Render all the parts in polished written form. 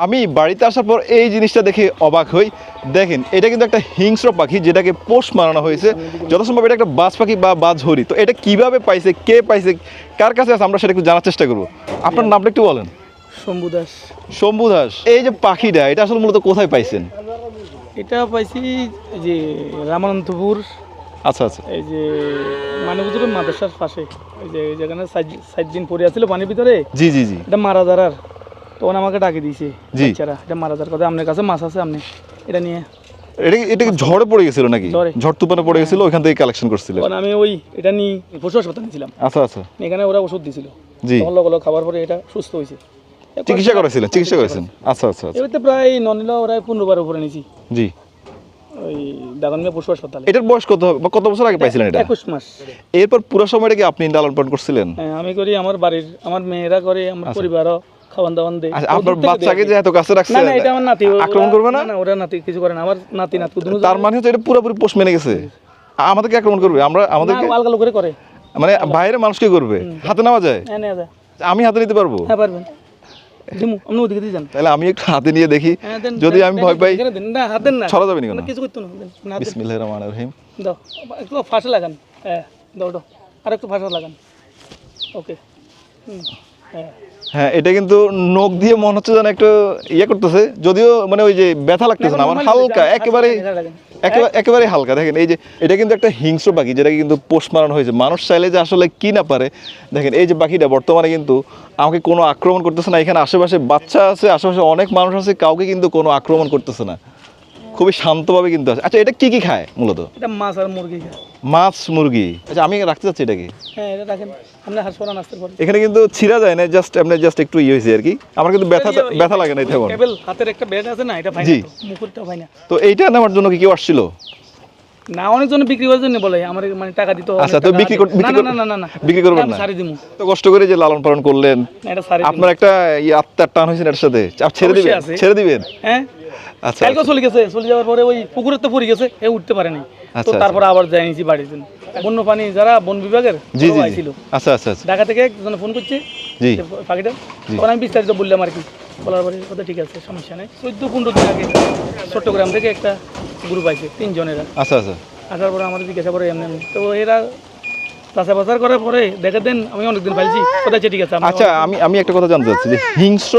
আমি বাড়িতে আসার পর এই জিনিসটা দেখে অবাক হই। দেখেন এটা কিন্তু একটা হিংস্র পাখি যেটাকে পোষ মারানো হয়েছে। যথাসম্ভব এটা একটা বাজ পাখি বা বাজহরি। তো এটা কিভাবে পাইছে, কে পাইছে, কার কাছে আছে, আমরা সেটা একটু জানার চেষ্টা করবো। আপনার নামটা একটু বলেন। শম্ভু দাস। শম্ভু দাস, এই যে পাখিটা এটা আসলে মূলত কোথায় পাইছেন? এটা পাইছি এই যে রামানন্দপুর, আচ্ছা আচ্ছা, এই যে মানবপুরের মাদ্রাসার পাশে, এই যে যেখানে 7 দিন পরে আসছিল পানির ভিতরে। জি জি জি। এটা মারা যাওয়ার তখন আমাকে ডাকে দিয়েছে। জি। বাচ্চারা এটা মারা যাওয়ার কথা, আপনার কাছে মাছ আছে, আপনি এটা নিয়ে। এটা কি ঝড়ে পড়ে গেছিল নাকি? ঝড়ে। ঝড় তুফানে পড়ে গেছিল, ওইখান থেকে কালেকশন করছিলেন? তখন আমি ওই এটা নিয়ে পশু হাসপাতালে নিয়েছিলাম। আচ্ছা আচ্ছা। এখানে ওরা ওষুধ দিয়েছিল। জি। তখন লগলো খাবার পরে এটা সুস্থ হয়েছে। চিকিৎসা করেছিলেন? চিকিৎসা করেছেন, আচ্ছা আচ্ছা আচ্ছা। এবারে প্রায় ননিল ওরা 15 বার উপরে নিয়েছি। জি। ওই দাগনমিয়া পশু হাসপাতালে। এটার বয়স কত হবে বা কত বছর আগে পাইছিলেন এটা? 21 মাস। এরপর পুরো সময়টা কি আপনি লালন পালন করছিলেন? হ্যাঁ, আমি করি, আমার বাড়ির আমার মেয়েরা করে, আমার পরিবারও খাওয়ান দাওয়ান দেয়। আচ্ছা, আপনার বাচ্চাকে যে এত কাছে রাখছেন, না না, এটা আমার নাতি। আক্রমণ করবে না? না, ওরা নাতি কিছু করে না, আমার নাতি নাতু দুনো। তার মানে হচ্ছে এটা পুরোপুরি পোষ মেনে গেছে, আমাদেরকে আক্রমণ করবে? আমরা আমাদেরকে আলগালো করে করে, মানে বাইরে মানুষকে করবে? হাতে নেওয়া যায়? হ্যাঁ নেওয়া যায়। আমি হাতে নিতে পারবো? হ্যাঁ পারবেন। দিমু, আপনি ওদিকে দিয়ে যান। তাহলে আমি একটু হাতে নিয়ে দেখি, হ্যাঁ, দেন, যদি দেন, আমি দেন, ভয় পাই। দেন, দেন, না হাত দেন না, ছড়া যাবে নি কেন? না, কিছু করতে না, দেন, না হাত দেন। বিসমিল্লাহির রহমানির রহিম। দাও একটু ফাঁসে লাগান। হ্যাঁ দাও দাও, আর একটু ফাঁসে লাগান। ওকে। হ্যাঁ হ্যাঁ, এটা কিন্তু নখ দিয়ে মনে হচ্ছে যেন একটু ইয়ে করতেছে, যদিও মানে ওই যে ব্যথা লাগতেছে না আমার, হালকা একেবারে একেবারে হালকা। দেখেন এই যে এটা কিন্তু একটা হিংস্র পাখি যেটাকে কিন্তু পোষ মারানো হয়েছে। মানুষ চাইলে যে আসলে কি না পারে। দেখেন এই যে পাখিটা বর্তমানে কিন্তু আমাকে কোনো আক্রমণ করতেছে না। এখানে আশেপাশে বাচ্চা আছে, আশেপাশে অনেক মানুষ আছে, কাউকে কিন্তু কোনো আক্রমণ করতেছে না, খুবই শান্তভাবে কিন্তু আছে। আচ্ছা, এটা কি কি খায় মূলত? এটা মাছ আর মুরগি খায়। মাছ মুরগি। আচ্ছা, আমি রাখতে চাচ্ছি এটাকে। হ্যাঁ এটা রাখেন, আপনি হাঁস করা নাস্তার পরে। এখানে কিন্তু ছিঁড়া যায় না, জাস্ট আপনি জাস্ট একটু ইয়ে হয়েছে আর কি। আমার কিন্তু ব্যথা লাগে না তেমন। কেবল হাতের একটা বেড আছে না, এটা ভাই জি। না, মুকুটটা ভাই না। তো এইটা নেওয়ার জন্য কি কেউ আসছিল? না, অনেকজন বিক্রি করার জন্য বলে, আমার মানে টাকা দিতে হবে। আচ্ছা, তো বিক্রি না না না না না, বিক্রি করবেন না? সারি দিমু। তো কষ্ট করে যে লালন পালন করলেন, না এটা সারি দিমু। আপনার একটা আত্মার টান হয়েছে এর সাথে, আপনি ছেড়ে দিবেন? অবশ্যই আছে। ছেড়ে দিবেন? হ্যাঁ আচ্ছা কালকে চলে গেছে, চলে যাওয়ার পরে ওই পুকুরে তো পড়ে গেছে, এ উঠতে পারেনি। তো আচ্ছা, তারপরে আবার যাই নিয়েছি বাড়িতে। বন্য পানি যারা বন বিভাগের জি জি ছিল, জি। আচ্ছা আচ্ছা আচ্ছা। ঢাকা থেকে একজন ফোন করছে জি সে পাখিটা, তখন আমি বিস্তারিত বললাম আর কি। বলার পরে কথা ঠিক আছে, সমস্যা নেই। 14-15 দিন আগে চট্টগ্রাম থেকে একটা গ্রুপ আছে 3 জনেরা। আচ্ছা আচ্ছা। আসার পরে আমাদের জিজ্ঞাসা করে এমনি এমনি। তো এরা চাষাবাসার করার পরে দেখে দেন আমি অনেকদিন পাইছি, কথা হচ্ছে ঠিক আছে। আচ্ছা, আমি একটা কথা জানতে চাচ্ছি যে হিংস্র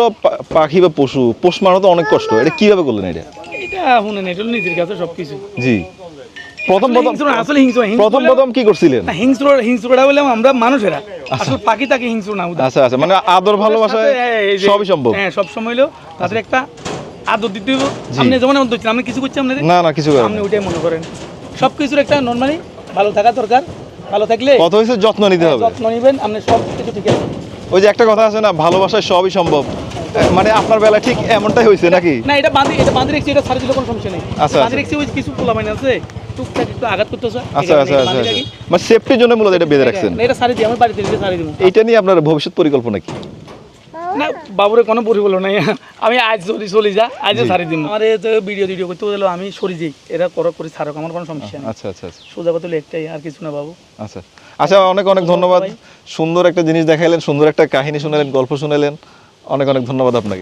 পাখি বা পশু পোষ মারানো তো অনেক কষ্ট, এটা কিভাবে করলেন? এটা শুনেন, এটা হলো নিজের কাছে সবকিছু। জি। প্রথম আসলে প্রথম কি করছিলেন? হিংস্রটা বললাম আমরা মানুষেরা, আসলে পাখি তাকে হিংস্র না। আচ্ছা আচ্ছা, মানে আদর ভালোবাসায় সবই সম্ভব। হ্যাঁ সব সময় হলো তাদের একটা আদর দিতে হবে। আপনি যেমন আমি কিছু করছি আপনাদের, না না কিছু করেন আপনি ওইটাই মনে করেন। সবকিছুর একটা নরমালি ভালো থাকা দরকার। ভালো থাকলে কত হয়েছে যত্ন নিতে হবে, যত্ন নেবেন, আপনি সব কিছু ঠিক আছে। ওই যে একটা কথা আছে না, ভালোবাসায় সবই সম্ভব, মানে আপনার বেলায় ঠিক এমনটাই হয়েছে নাকি? না এটা বাঁধি রেখেছি, এটা ছাড়ি দিলে কোনো সমস্যা নেই। আচ্ছা বাঁধি রেখেছি, ওই কিছু পোলা মাইন আছে টুকটাক একটু আঘাত করতেছে। আচ্ছা আচ্ছা আচ্ছা, মানে সেফটির জন্য মূলত এটা বেঁধে রাখছেন? এটা ছাড়ি দিই, আমার বাড়িতে ছাড়ি দিব। এইটা নিয়ে আপনার ভবিষ্যৎ পরিকল্পনা কি? না বাবুরে কোনো পরিকল্পনা নাই, আমি আজ যদি চলে যা আজও ছাড়ি দিব। আমার এই ভিডিও করতে গেলে আমি সরি যাই, এরা করে ছাড়ক, আমার কোনো সমস্যা নেই। আচ্ছা আচ্ছা আচ্ছা, সোজা কথা হলো একটাই, আর কিছু না বাবু। আচ্ছা আচ্ছা, অনেক অনেক ধন্যবাদ। সুন্দর একটা জিনিস দেখাইলেন, সুন্দর একটা কাহিনী শুনালেন, গল্প শুনালেন, অনেক অনেক ধন্যবাদ আপনাকে।